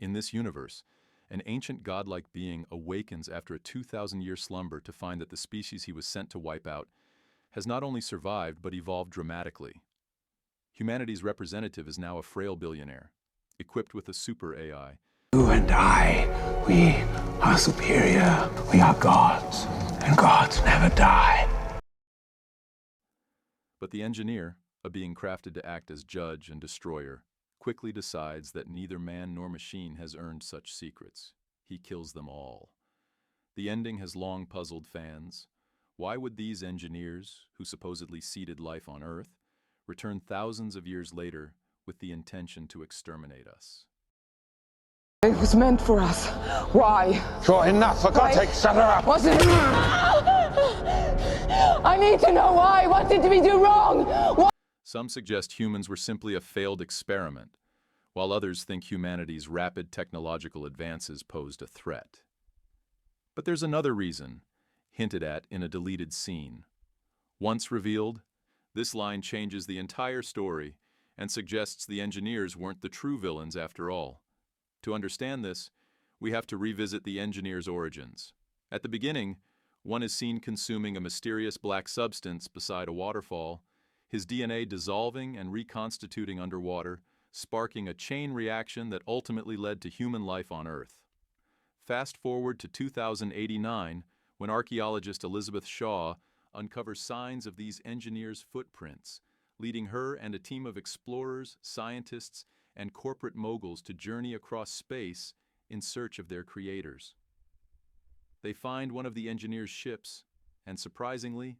In this universe, an ancient godlike being awakens after a 2,000-year slumber to find that the species he was sent to wipe out has not only survived but evolved dramatically. Humanity's representative is now a frail billionaire, equipped with a super AI. You and I, we are superior. We are gods, and gods never die. But the engineer, a being crafted to act as judge and destroyer, quickly decides that neither man nor machine has earned such secrets. He kills them all. The ending has long puzzled fans. Why would these engineers, who supposedly seeded life on Earth, return thousands of years later with the intention to exterminate us? It was meant for us. Why? Sure enough, for God's sake, shut her up! Was it? I need to know why. What did we do wrong? Why? Some suggest humans were simply a failed experiment, while others think humanity's rapid technological advances posed a threat. But there's another reason, hinted at in a deleted scene. Once revealed, this line changes the entire story and suggests the engineers weren't the true villains after all. To understand this, we have to revisit the engineers' origins. At the beginning, one is seen consuming a mysterious black substance beside a waterfall, his DNA dissolving and reconstituting underwater, sparking a chain reaction that ultimately led to human life on Earth. Fast forward to 2089, when archaeologist Elizabeth Shaw uncovers signs of these engineers' footprints, leading her and a team of explorers, scientists, and corporate moguls to journey across space in search of their creators. They find one of the engineers' ships, and surprisingly,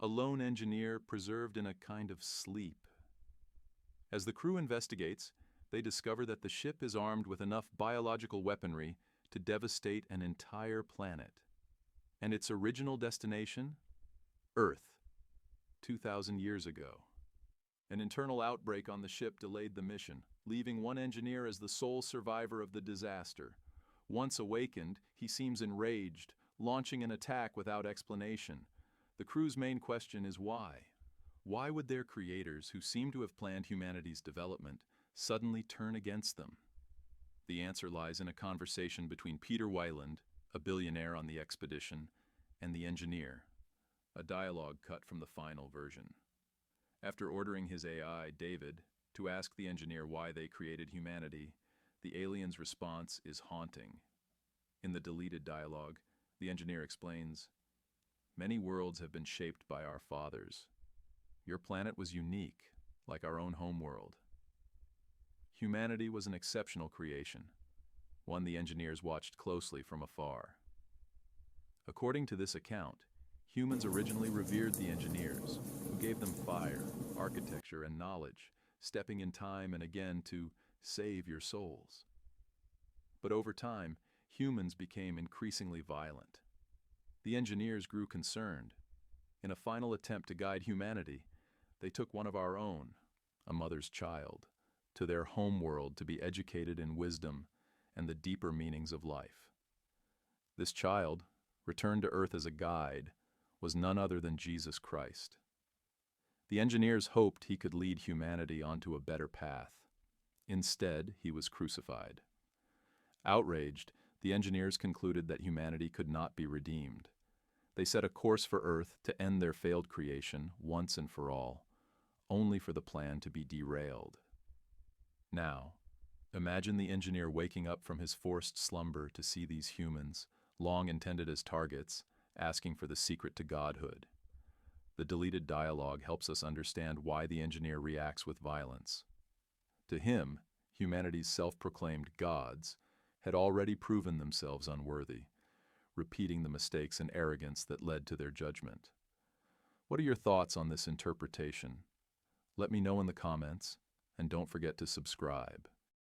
a lone engineer preserved in a kind of sleep. As the crew investigates, they discover that the ship is armed with enough biological weaponry to devastate an entire planet. And its original destination? Earth, 2,000 years ago. An internal outbreak on the ship delayed the mission, leaving one engineer as the sole survivor of the disaster. Once awakened, he seems enraged, launching an attack without explanation. The crew's main question is why? Why would their creators, who seem to have planned humanity's development, suddenly turn against them? The answer lies in a conversation between Peter Weiland, a billionaire on the expedition, and the engineer, a dialogue cut from the final version. After ordering his AI, David, to ask the engineer why they created humanity, the alien's response is haunting. In the deleted dialogue, the engineer explains, "Many worlds have been shaped by our fathers. Your planet was unique, like our own homeworld. Humanity was an exceptional creation, one the engineers watched closely from afar." According to this account, humans originally revered the engineers, who gave them fire, architecture, and knowledge, stepping in time and again to save your souls. But over time, humans became increasingly violent. The engineers grew concerned. In a final attempt to guide humanity, they took one of our own, a mother's child, to their homeworld to be educated in wisdom and the deeper meanings of life. This child, returned to Earth as a guide, was none other than Jesus Christ. The engineers hoped he could lead humanity onto a better path. Instead, he was crucified. Outraged, the engineers concluded that humanity could not be redeemed. They set a course for Earth to end their failed creation once and for all, only for the plan to be derailed. Now, imagine the engineer waking up from his forced slumber to see these humans, long intended as targets, asking for the secret to godhood. The deleted dialogue helps us understand why the engineer reacts with violence. To him, humanity's self-proclaimed gods had already proven themselves unworthy, repeating the mistakes and arrogance that led to their judgment. What are your thoughts on this interpretation? Let me know in the comments, and don't forget to subscribe.